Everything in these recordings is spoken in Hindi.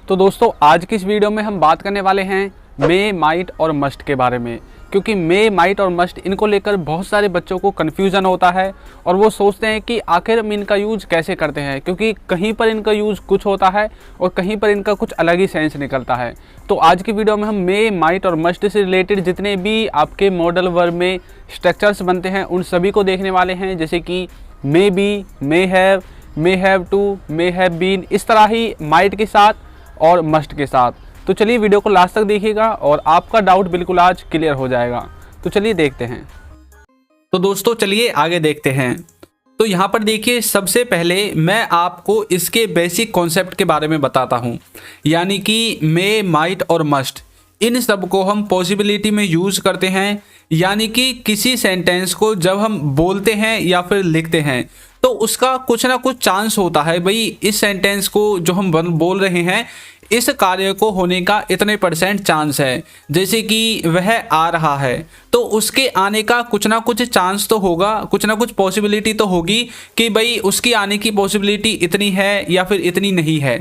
तो दोस्तों आज की इस वीडियो में हम बात करने वाले हैं मे, माइट और मस्ट के बारे में। क्योंकि मे, माइट और मस्ट इनको लेकर बहुत सारे बच्चों को कन्फ्यूज़न होता है और वो सोचते हैं कि आखिर हम इनका यूज़ कैसे करते हैं, क्योंकि कहीं पर इनका यूज़ कुछ होता है और कहीं पर इनका कुछ अलग ही सेंस निकलता है। तो आज की वीडियो में हम मे, माइट और मस्ट से रिलेटेड जितने भी आपके मॉडल वर्ब में स्ट्रक्चर्स बनते हैं उन सभी को देखने वाले हैं, जैसे कि may be, may have to, may have been, इस तरह ही माइट के साथ और मस्ट के साथ। तो चलिए वीडियो को लास्ट तक देखिएगा और आपका डाउट बिल्कुल आज क्लियर हो जाएगा। तो चलिए देखते हैं। तो दोस्तों चलिए आगे देखते हैं। तो यहाँ पर देखिए, सबसे पहले मैं आपको इसके बेसिक कॉन्सेप्ट के बारे में बताता हूँ, यानी कि मे, माइट और मस्ट इन सब को हम पॉसिबिलिटी में यूज़ करते हैं। यानी कि किसी सेंटेंस को जब हम बोलते हैं या फिर लिखते हैं तो उसका कुछ ना कुछ चांस होता है, भाई इस सेंटेंस को जो हम बोल रहे हैं इस कार्य को होने का इतने % चांस है। जैसे कि वह आ रहा है तो उसके आने का कुछ ना कुछ चांस तो होगा, कुछ ना कुछ पॉसिबिलिटी तो होगी कि भाई उसकी आने की पॉसिबिलिटी इतनी है या फिर इतनी नहीं है।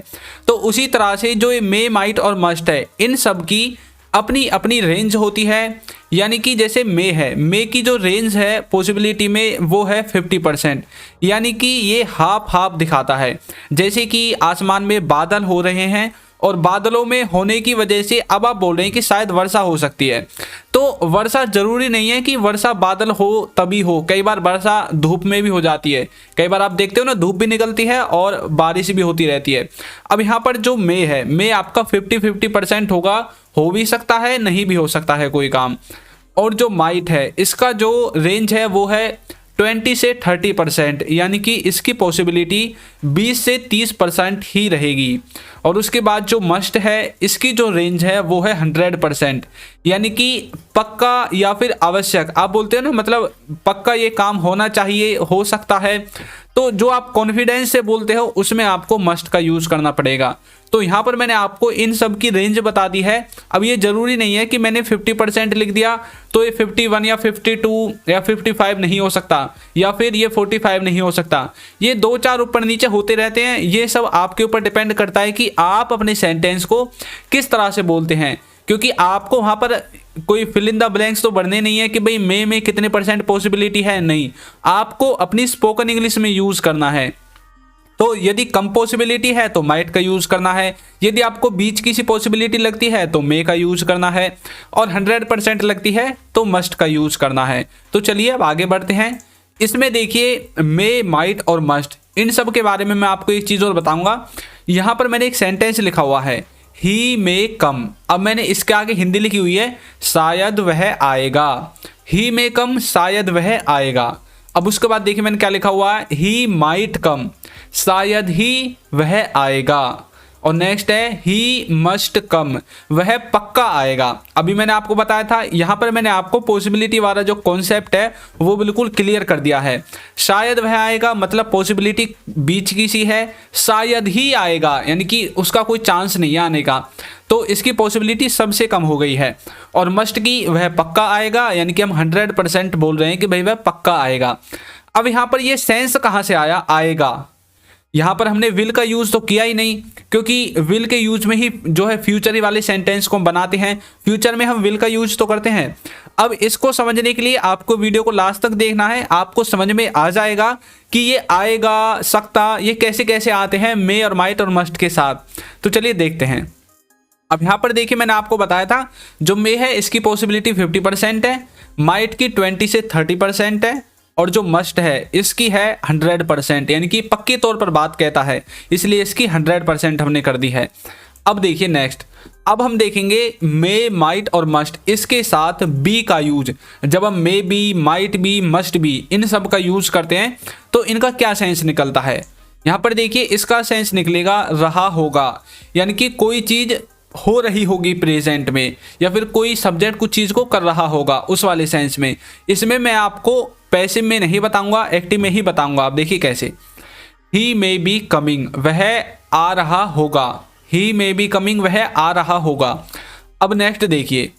तो उसी तरह से जो ये मे, माइट और मस्ट है इन सब की अपनी अपनी रेंज होती है। यानी कि जैसे मे है, मे की जो रेंज है पॉसिबिलिटी में वो है 50%, यानी कि ये हाफ हाफ दिखाता है। जैसे कि आसमान में बादल हो रहे हैं और बादलों में होने की वजह से अब आप बोल रहे हैं कि शायद वर्षा हो सकती है। तो वर्षा जरूरी नहीं है कि वर्षा बादल हो तभी हो, कई बार वर्षा धूप में भी हो जाती है। कई बार आप देखते हो ना, धूप भी निकलती है और बारिश भी होती रहती है। अब यहाँ पर जो मे है, मे आपका 50-50% होगा, हो भी सकता है नहीं भी हो सकता है कोई काम। और जो माइट है इसका जो रेंज है वो है 20 से 30%, यानी कि इसकी पॉसिबिलिटी 20 से 30% ही रहेगी। और उसके बाद जो मस्ट है इसकी जो रेंज है वो है 100%, यानी कि पक्का या फिर आवश्यक, आप बोलते हो ना, मतलब पक्का ये काम होना चाहिए, हो सकता है। तो जो आप कॉन्फिडेंस से बोलते हो उसमें आपको मस्ट का यूज़ करना पड़ेगा। तो यहाँ पर मैंने आपको इन सब की रेंज बता दी है। अब ये ज़रूरी नहीं है कि मैंने 50% लिख दिया तो ये 51 या 52 या 55 नहीं हो सकता, या फिर ये 45 नहीं हो सकता। ये 2-4 ऊपर नीचे होते रहते हैं। ये सब आपके ऊपर डिपेंड करता है कि आप अपने सेंटेंस को किस तरह से बोलते हैं, क्योंकि आपको वहाँ पर कोई फिल इन द ब्लैंक्स तो भरने नहीं है कि भाई मे में कितने % पॉसिबिलिटी है, नहीं। आपको अपनी स्पोकन इंग्लिश में यूज़ करना है। तो यदि कम पॉसिबिलिटी है तो माइट का यूज़ करना है, यदि आपको बीच की सी पॉसिबिलिटी लगती है तो मे का यूज़ करना है, और 100% लगती है तो मस्ट का यूज़ करना है। तो चलिए अब आगे बढ़ते हैं। इसमें देखिए मे, माइट और मस्ट इन सब के बारे में मैं आपको एक चीज़ और बताऊंगा। यहाँ पर मैंने एक सेंटेंस लिखा हुआ है, ही मे कम। अब मैंने इसके आगे हिंदी लिखी हुई है, शायद वह आएगा। ही मे कम, शायद वह आएगा। अब उसके बाद देखिए मैंने क्या लिखा हुआ है, ही माइट कम, शायद ही वह आएगा। और नेक्स्ट है ही मस्ट कम, वह पक्का आएगा। अभी मैंने आपको बताया था, यहाँ पर मैंने आपको पॉसिबिलिटी वाला जो कॉन्सेप्ट है वो बिल्कुल क्लियर कर दिया है। शायद वह आएगा मतलब पॉसिबिलिटी बीच की सी है, शायद ही आएगा यानी कि उसका कोई चांस नहीं है आने का, तो इसकी पॉसिबिलिटी सबसे कम हो गई है। और मस्ट की वह पक्का आएगा, यानी कि हम 100% बोल रहे हैं कि भाई वह पक्का आएगा। अब यहाँ पर ये सेंस कहाँ से आया, आएगा। यहाँ पर हमने विल का यूज़ तो किया ही नहीं, क्योंकि विल के यूज में ही जो है फ्यूचर वाले सेंटेंस को हम बनाते हैं। फ्यूचर में हम विल का यूज तो करते हैं। अब इसको समझने के लिए आपको वीडियो को लास्ट तक देखना है, आपको समझ में आ जाएगा कि ये आएगा, सकता, ये कैसे कैसे आते हैं मे और माइट और मस्ट के साथ। तो चलिए देखते हैं। अब यहाँ पर देखिए मैंने आपको बताया था जो मे है इसकी पॉसिबिलिटी 50% है, माइट की 20 से 30% है, और जो मस्ट है इसकी है 100%, यानी कि पक्के तौर पर बात कहता है, इसलिए इसकी 100% हमने कर दी है। अब देखिए नेक्स्ट, अब हम देखेंगे मे, माइट और मस्ट इसके साथ बी का यूज। जब हम मे be, might be, must be in सब का यूज करते हैं तो इनका क्या सेंस निकलता है। यहाँ पर देखिए इसका सेंस निकलेगा रहा होगा, यानी कि कोई चीज हो रही होगी प्रेजेंट में, या फिर कोई सब्जेक्ट कुछ चीज को कर रहा होगा उस वाले सेंस में। इसमें मैं आपको पैसिव में नहीं बताऊंगा, एक्टिव में ही बताऊंगा। आप देखिए कैसे, ही मे बी कमिंग, वह आ रहा होगा। ही मे बी कमिंग, वह आ रहा होगा। अब नेक्स्ट देखिए,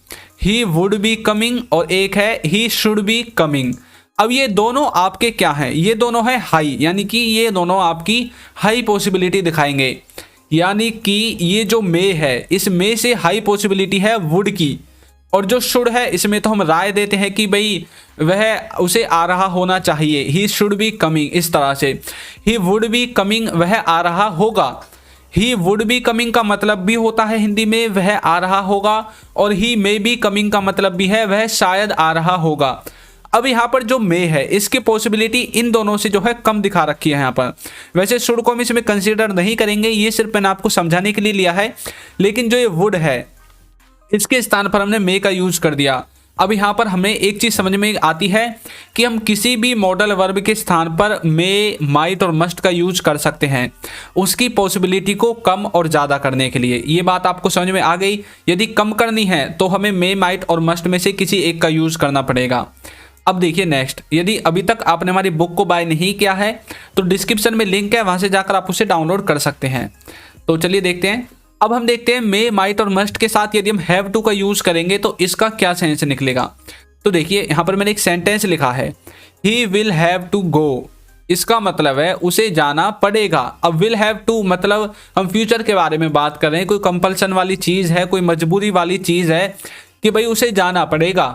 ही वुड बी कमिंग, और एक है ही शुड बी कमिंग। अब ये दोनों आपके क्या हैं, ये दोनों है हाई, यानी कि ये दोनों आपकी हाई पॉसिबिलिटी दिखाएंगे। यानी कि ये जो मे है, इस मे से हाई पॉसिबिलिटी है वुड की। और जो शुड है, इसमें तो हम राय देते हैं कि भाई वह उसे आ रहा होना चाहिए, ही शुड बी कमिंग, इस तरह से। ही वुड बी कमिंग, वह आ रहा होगा। ही वुड बी कमिंग का मतलब भी होता है हिंदी में वह आ रहा होगा, और ही मे बी कमिंग का मतलब भी है वह शायद आ रहा होगा। अब यहाँ पर जो मे है, इसकी पॉसिबिलिटी इन दोनों से जो है कम दिखा रखी है यहाँ पर। वैसे शुड को हम इसमें कंसीडर नहीं करेंगे, ये सिर्फ मैंने आपको समझाने के लिए लिया है। लेकिन जो ये वुड है, इसके स्थान पर हमने मे का यूज कर दिया। अब यहाँ पर हमें एक चीज समझ में आती है कि हम किसी भी मॉडल वर्ब के स्थान पर मे, माइट और मस्ट का यूज कर सकते हैं उसकी पॉसिबिलिटी को कम और ज़्यादा करने के लिए। ये बात आपको समझ में आ गई। यदि कम करनी है तो हमें मे, माइट और मस्ट में से किसी एक का यूज करना पड़ेगा। अब देखिए नेक्स्ट, यदि अभी तक आपने हमारी बुक को बाय नहीं किया है तो डिस्क्रिप्शन में लिंक है, वहां से जाकर आप उसे डाउनलोड कर सकते हैं। तो चलिए देखते हैं। अब हम देखते हैं मे, माइट और मस्ट के साथ यदि हम हैव टू का यूज करेंगे तो इसका क्या सेंस निकलेगा। तो देखिए यहाँ पर मैंने एक सेंटेंस लिखा है, he will have to go. इसका मतलब है उसे जाना पड़ेगा। अब विल हैव टू मतलब हम फ्यूचर के बारे में बात कर रहे हैं, कोई कंपल्सन वाली चीज है, कोई मजबूरी वाली चीज है कि भाई उसे जाना पड़ेगा।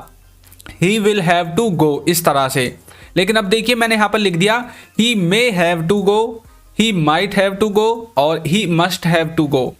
He will have to go, इस तरह से। लेकिन अब देखिए मैंने यहाँ पर लिख दिया he may have to go, he might have to go और he must have to go.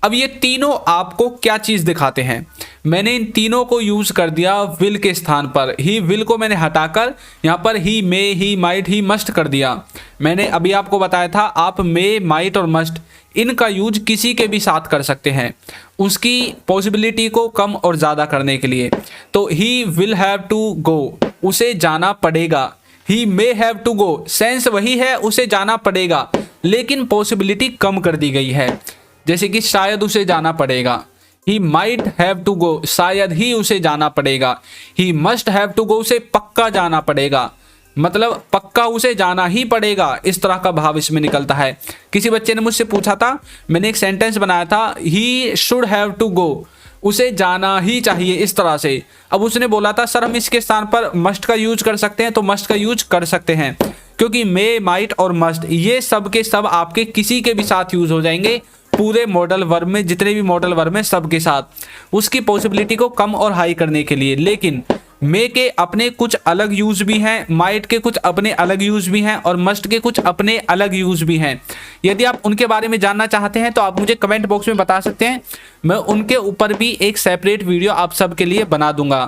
अब ये तीनों आपको क्या चीज दिखाते हैं? मैंने इन तीनों को यूज कर दिया विल के स्थान पर। ही विल को मैंने हटाकर यहाँ पर ही मे, ही माइट, ही मस्ट कर दिया। मैंने अभी आपको बताया था आप मे, माइट और मस्ट इनका यूज किसी के भी साथ कर सकते हैं उसकी पॉसिबिलिटी को कम और ज़्यादा करने के लिए। तो he will have to go, उसे जाना पड़ेगा। He may have to go, sense वही है उसे जाना पड़ेगा, लेकिन पॉसिबिलिटी कम कर दी गई है। जैसे कि शायद उसे जाना पड़ेगा। He might have to go, शायद ही उसे जाना पड़ेगा। He must have to go, उसे पक्का जाना पड़ेगा, मतलब पक्का उसे जाना ही पड़ेगा। इस तरह का भाव इसमें निकलता है। किसी बच्चे ने मुझसे पूछा था, मैंने एक सेंटेंस बनाया था he should have to go, उसे जाना ही चाहिए, इस तरह से। अब उसने बोला था सर हम इसके स्थान पर मस्ट का यूज कर सकते हैं, तो मस्ट का यूज कर सकते हैं क्योंकि मे, माइट और मस्ट ये सब के सब आपके किसी के भी साथ यूज हो जाएंगे पूरे मॉडल वर्ब में, जितने भी मॉडल वर्ब में सब के साथ, उसकी पॉसिबिलिटी को कम और हाई करने के लिए। लेकिन मे के अपने कुछ अलग यूज भी हैं, माइट के कुछ अपने अलग यूज भी हैं और मस्ट के कुछ अपने अलग यूज भी हैं। यदि आप उनके बारे में जानना चाहते हैं तो आप मुझे कमेंट बॉक्स में बता सकते हैं, मैं उनके ऊपर भी एक सेपरेट वीडियो आप सबके लिए बना दूंगा।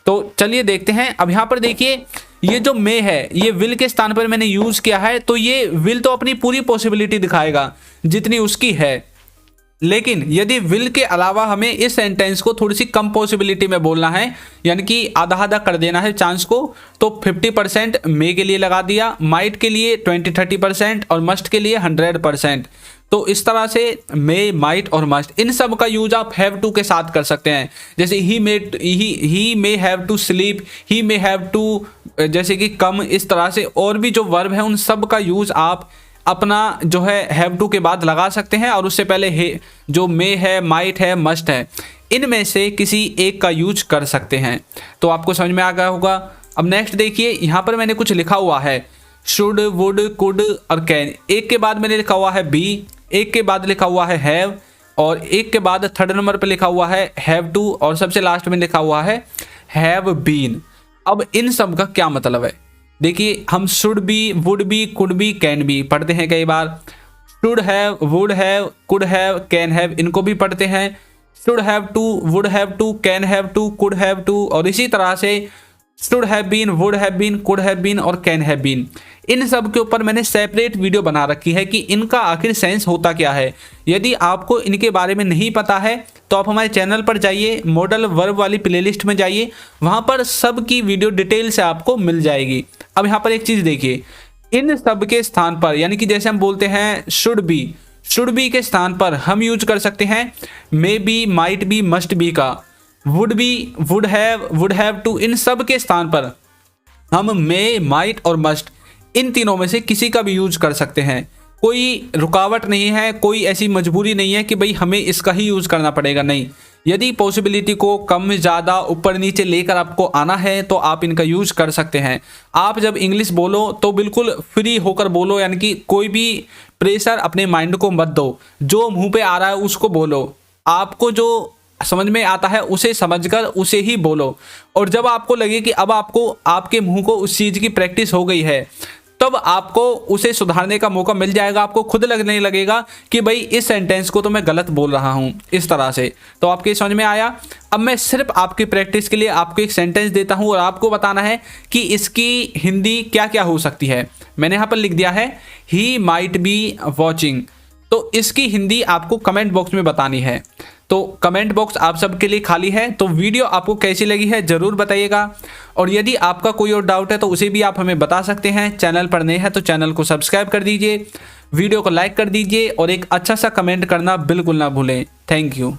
तो चलिए देखते हैं। अब यहाँ पर देखिए ये जो मे है ये विल के स्थान पर मैंने यूज किया है, तो ये विल तो अपनी पूरी पॉसिबिलिटी दिखाएगा जितनी उसकी है। लेकिन यदि विल के अलावा हमें इस सेंटेंस को थोड़ी सी कम पॉसिबिलिटी में बोलना है, यानी कि आधा आधा कर देना है चांस को, तो 50% मे के लिए लगा दिया, माइट के लिए 20-30% और मस्ट के लिए 100%। तो इस तरह से मे, माइट और मस्ट इन सब का यूज आप हैव टू के साथ कर सकते हैं। जैसे he may have to sleep, he may have to जैसे कि कम, इस तरह से और भी जो वर्ब है उन सब का यूज आप अपना जो है हैव टू के बाद लगा सकते हैं और उससे पहले जो मे है, माइट है, मस्ट है, इनमें से किसी एक का यूज कर सकते हैं। तो आपको समझ में आ गया होगा। अब नेक्स्ट देखिए, यहाँ पर मैंने कुछ लिखा हुआ है शुड, वुड, कुड और कैन। एक के बाद मैंने लिखा हुआ है बी, एक के बाद लिखा हुआ है हैव और एक के बाद थर्ड नंबर पर लिखा हुआ है हैव टू और सबसे लास्ट में लिखा हुआ है हैव बीन। अब इन सब का क्या मतलब है? देखिए हम should be, would be, could be, can be पढ़ते हैं कई बार। Should have, would have, could have, can have, इनको भी पढ़ते हैं। Should have to, would have to, can have to, could have to और इसी तरह से should have been, would have been, could have been और कैन हैव बीन। इन सब के ऊपर मैंने सेपरेट वीडियो बना रखी है कि इनका आखिर सेंस होता क्या है। यदि आपको इनके बारे में नहीं पता है तो आप हमारे चैनल पर जाइए, मॉडल वर्ब वाली प्लेलिस्ट में जाइए, वहां पर सब की वीडियो डिटेल से आपको मिल जाएगी। अब यहाँ पर एक चीज देखिए, इन सब के स्थान पर यानी कि जैसे हम बोलते हैं शुड बी के स्थान पर हम यूज कर सकते हैं may be, might be, must be का। Would be, would have to, इन सब के स्थान पर हम मे, माइट और मस्ट इन तीनों में से किसी का भी यूज कर सकते हैं। कोई रुकावट नहीं है, कोई ऐसी मजबूरी नहीं है कि भाई हमें इसका ही यूज करना पड़ेगा, नहीं। यदि पॉसिबिलिटी को कम ज़्यादा ऊपर नीचे लेकर आपको आना है तो आप इनका यूज कर सकते हैं। आप जब इंग्लिश बोलो तो बिल्कुल फ्री होकर बोलो, यानी कि कोई भी प्रेशर अपने माइंड को मत दो, जो मुंह पे आ रहा है उसको बोलो, आपको जो समझ में आता है उसे समझकर उसे ही बोलो। और जब आपको लगे कि अब आपको आपके मुंह को उस चीज़ की प्रैक्टिस हो गई है, तब आपको उसे सुधारने का मौका मिल जाएगा। आपको खुद लगने लगेगा कि भाई इस सेंटेंस को तो मैं गलत बोल रहा हूँ, इस तरह से। तो आपके समझ में आया। अब मैं सिर्फ आपकी प्रैक्टिस के लिए आपको एक सेंटेंस देता हूँ और आपको बताना है कि इसकी हिंदी क्या क्या हो सकती है। मैंने यहाँ पर लिख दिया है ही माइट बी वॉचिंग। तो इसकी हिंदी आपको कमेंट बॉक्स में बतानी है। तो कमेंट बॉक्स आप सबके लिए खाली है। तो वीडियो आपको कैसी लगी है ज़रूर बताइएगा। और यदि आपका कोई और डाउट है तो उसे भी आप हमें बता सकते हैं। चैनल पर नए हैं तो चैनल को सब्सक्राइब कर दीजिए, वीडियो को लाइक कर दीजिए और एक अच्छा सा कमेंट करना बिल्कुल ना भूलें। Thank you.